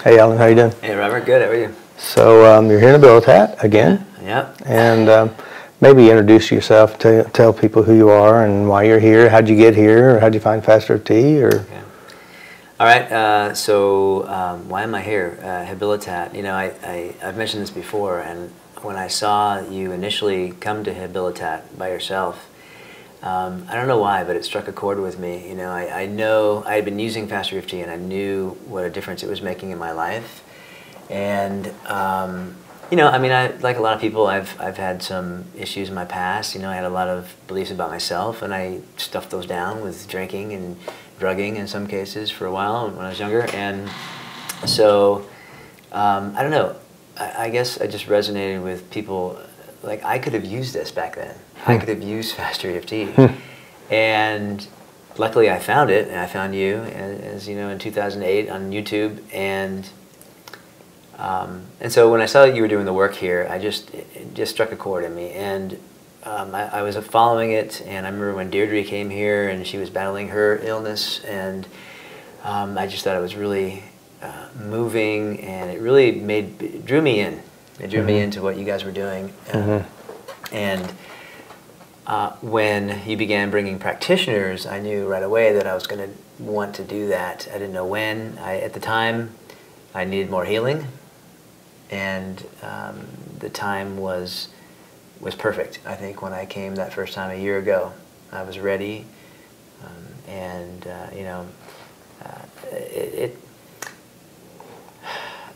Hey Alan, how you doing? Hey Robert, good. How are you? So you're here in Habilitat again. Yep. And maybe introduce yourself, tell people who you are and why you're here. How'd you get here? Or how'd you find FasterEFT? Or Okay. All right. Why am I here? Habilitat. You know, I've mentioned this before, and when I saw you initially come to Habilitat by yourself, I don't know why, but it struck a chord with me. You know, I know I had been using FasterEFT, and I knew what a difference it was making in my life. And you know, I mean, like a lot of people, I've had some issues in my past. You know, I had a lot of beliefs about myself, and I stuffed those down with drinking and drugging in some cases for a while when I was younger. And so, I don't know. I guess I just resonated with people. Like, I could have used this back then. I could have used FasterEFT. And luckily I found it, and I found you, as you know, in 2008 on YouTube. And so when I saw that you were doing the work here, it just struck a chord in me. And I was following it, and I remember when Deirdre came here and she was battling her illness, and I just thought it was really moving, and it really drew me in. It drew me into what you guys were doing. And when you began bringing practitioners, I knew right away that I was going to want to do that. I didn't know when. At the time, I needed more healing, and the time was perfect. I think when I came that first time a year ago, I was ready, you know,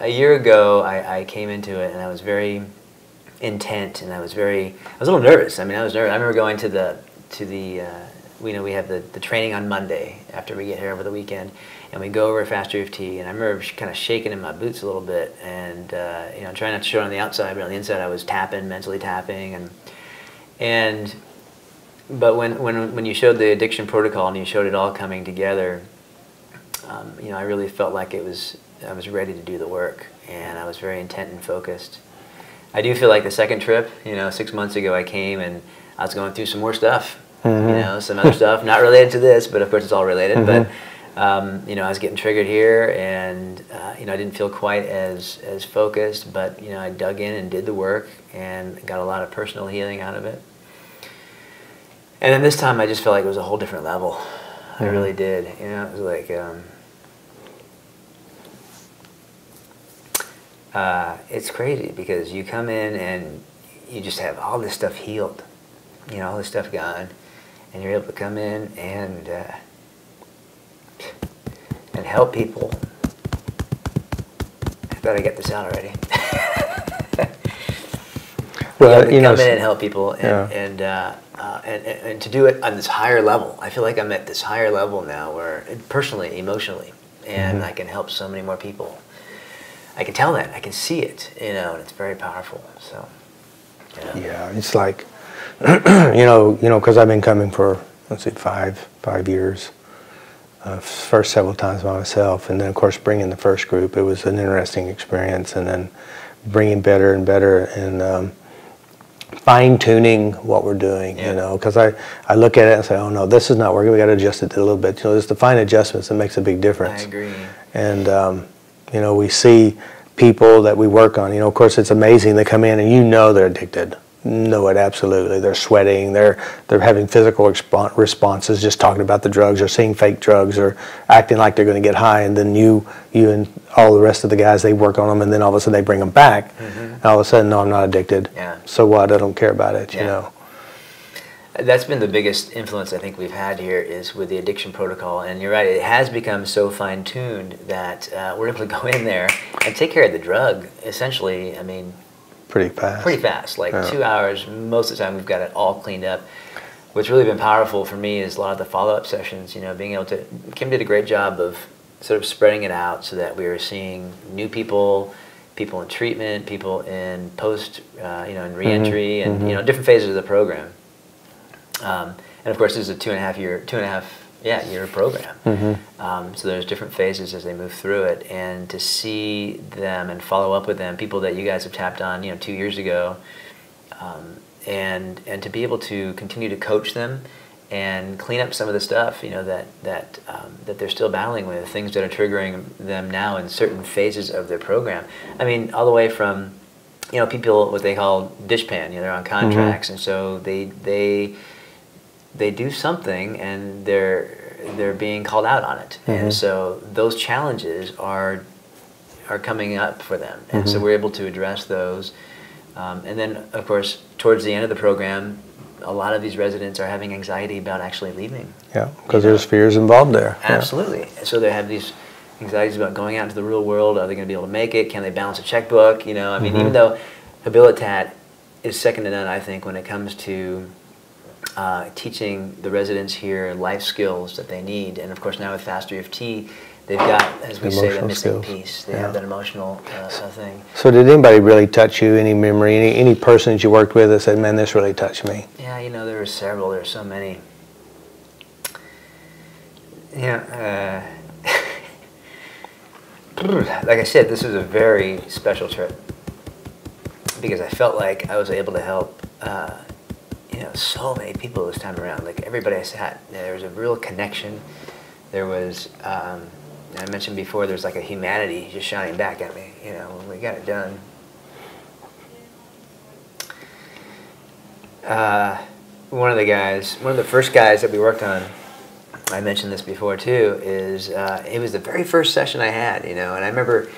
a year ago I came into it, and I was very intent, and I was a little nervous. I mean, I was nervous. I remember going to the you know, we have the training on Monday after we get here over the weekend, and we go over FasterEFT, and I remember kind of shaking in my boots a little bit, and you know, trying not to show it on the outside, but on the inside I was mentally tapping, but when you showed the addiction protocol and you showed it all coming together, you know, I really felt like I was ready to do the work, and I was very intent and focused. I do feel like the second trip, you know, 6 months ago I came and I was going through some more stuff, you know, some other stuff, not related to this, but of course it's all related. But, you know, I was getting triggered here, and, you know, I didn't feel quite as focused, but, you know, I dug in and did the work and got a lot of personal healing out of it. And then this time I just felt like it was a whole different level. I really did. You know, it was like, it's crazy because you come in and you just have all this stuff healed, you know, all this stuff gone, and you're able to come in and help people. I thought I'd get this out already. well, you know, come in and help people, and to do it on this higher level. I feel like I'm at this higher level now, where personally, emotionally, and I can help so many more people. I can tell that. I can see it, you know, and it's very powerful. So, you know. yeah, it's like you know, because I've been coming for, let's see, five years. First several times by myself, and then of course bringing the first group, it was an interesting experience, and then bringing better and better, and fine-tuning what we're doing, you know, because I look at it and say, oh no, this is not working, we got to adjust it a little bit. You know, it's the fine adjustments that makes a big difference. I agree. And you know, we see people that we work on, you know, of course it's amazing, they come in and you know they're addicted. Know it absolutely. They're sweating, they're having physical responses just talking about the drugs, or seeing fake drugs, or acting like they're going to get high, and then you and all the rest of the guys, they work on them, and then all of a sudden they bring them back, and all of a sudden, no, I'm not addicted. Yeah. So what? I don't care about it, you know. That's been the biggest influence I think we've had here, is with the addiction protocol. And you're right, it has become so fine-tuned that we're able to go in there and take care of the drug, essentially. I mean, pretty fast, like 2 hours. Most of the time we've got it all cleaned up. What's really been powerful for me is a lot of the follow-up sessions, you know, being able to, Kim did a great job of sort of spreading it out so that we were seeing new people in treatment, people in post, you know, in reentry, and, you know, different phases of the program. And of course, this is a 2.5 year program. So there's different phases as they move through it, and to see them and follow up with them, people that you guys have tapped on, you know, 2 years ago, and to be able to continue to coach them and clean up some of the stuff, you know, that they're still battling with, things that are triggering them now in certain phases of their program. I mean, all the way from, you know, people, what they call dishpan, you know, they're on contracts, and so they do something and they're being called out on it, and so those challenges are coming up for them, and so we're able to address those, and then of course towards the end of the program, a lot of these residents are having anxiety about actually leaving. Yeah, because there's fears involved there. Absolutely. Yeah. So they have these anxieties about going out into the real world. Are they going to be able to make it? Can they balance a checkbook? You know, I mean, even though Habilitat is second to none, I think, when it comes to teaching the residents here life skills that they need. And of course, now with FasterEFT, they've got, as we say, the missing piece. They have that emotional thing. So did anybody really touch you, any memory, any person that you worked with that said, man, this really touched me? Yeah, you know, there were several. There were so many. Yeah, like I said, this was a very special trip because I felt like I was able to help, you know, so many people this time around. Like everybody I sat, there was a real connection. There was, I mentioned before, there's like a humanity just shining back at me, you know, when we got it done. One of the first guys that we worked on, I mentioned this before too, is it was the very first session I had, you know, and I remember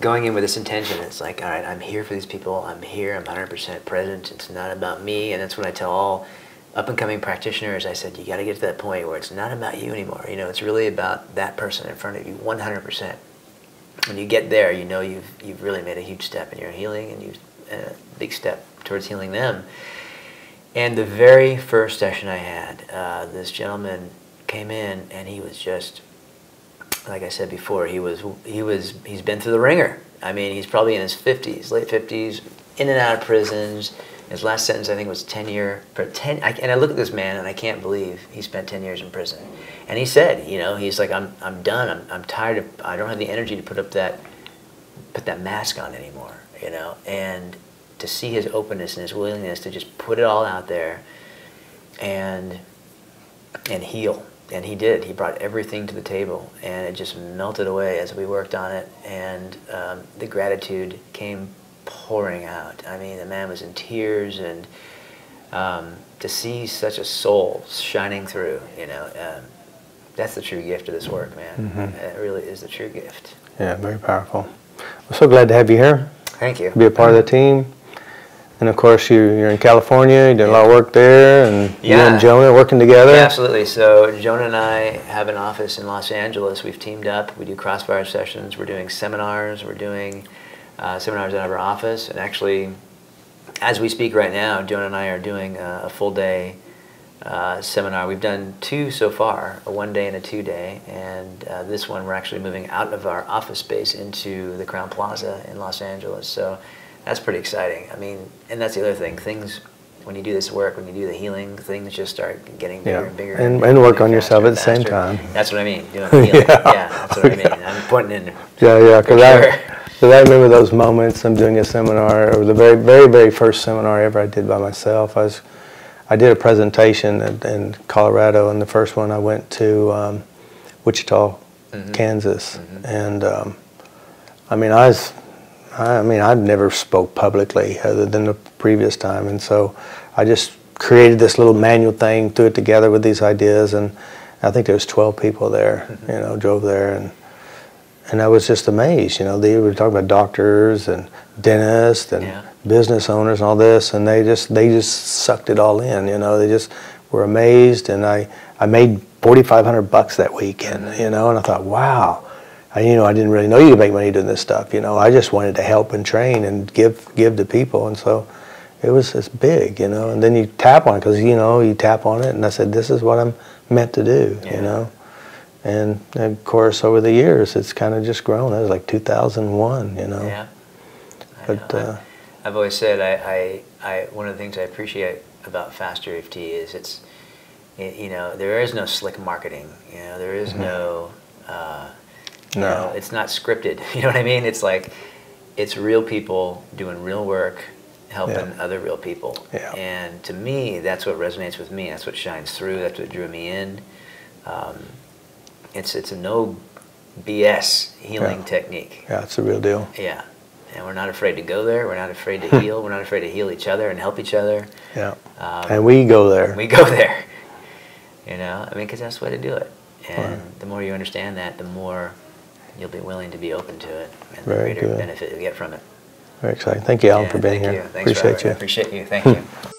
going in with this intention. It's like, all right, I'm here for these people. I'm here. I'm 100% present. It's not about me, and that's what I tell all up-and-coming practitioners. I said, you got to get to that point where it's not about you anymore. You know, it's really about that person in front of you, 100%. When you get there, you know you've really made a huge step in your healing, and a big step towards healing them. And the very first session I had, this gentleman came in, and he was just, like I said before, he's been through the ringer. I mean, he's probably in his 50s, late 50s, in and out of prisons. His last sentence, I think, was 10 years. And I look at this man, and I can't believe he spent 10 years in prison. And he said, you know, he's like, I'm done. I'm tired of. I don't have the energy to put that mask on anymore. You know, and to see his openness and his willingness to just put it all out there, and heal. And he did. He brought everything to the table, and it just melted away as we worked on it. And the gratitude came pouring out. I mean, the man was in tears, and to see such a soul shining through, you know, that's the true gift of this work, man. It really is the true gift. Yeah, very powerful. I'm so glad to have you here. Thank you. Be a part of the team. And of course, you're in California, you did a lot of work there, and you and Jonah working together? Yeah, absolutely. So Jonah and I have an office in Los Angeles. We've teamed up. We do crossfire sessions. We're doing seminars. We're doing seminars out of our office. And actually, as we speak right now, Jonah and I are doing a full-day seminar. We've done 2 so far, a 1-day and a 2-day. And this one, we're actually moving out of our office space into the Crowne Plaza in Los Angeles. So that's pretty exciting. I mean, and that's the other thing. Things, when you do this work, when you do the healing, things just start getting bigger and bigger. And work on yourself at the same time. That's what I mean, doing the healing. That's what I mean. I'm putting in. Yeah, because I remember those moments. I'm doing a seminar, or the very, very, very first seminar ever I did by myself. I did a presentation in Colorado, and the first one I went to Wichita, Kansas, and I mean, I've never spoke publicly other than the previous time, and so I just created this little manual thing, threw it together with these ideas, and I think there was 12 people there, you know, drove there, and I was just amazed. You know, they were talking about doctors and dentists and business owners and all this, and they just sucked it all in. You know, they just were amazed, and I made $4,500 that weekend. You know, and I thought, wow. I didn't really know you could make money doing this stuff. You know, I just wanted to help and train and give to people, and so it's big. You know, and then you tap on it because you tap on it, and I said, this is what I'm meant to do. You know, and of course over the years it's kind of just grown. That was like 2001. You know. Yeah. But I've always said I one of the things I appreciate about FasterEFT is there is no slick marketing. You know, there is no. You know, it's not scripted. You know what I mean? It's like, it's real people doing real work, helping other real people. Yeah. And to me, that's what resonates with me. That's what shines through. That's what drew me in. It's a no BS healing technique. Yeah, it's the real deal. Yeah. And we're not afraid to go there. We're not afraid to heal. We're not afraid to heal each other and help each other. Yeah. And we go there. We go there. You know, I mean, because that's the way to do it. And the more you understand that, the more you'll be willing to be open to it, and the greater benefit you get from it. Very exciting. Thank you, Alan, for being here. Thank you. Thanks, Appreciate Robert. you. I appreciate you. Thank you.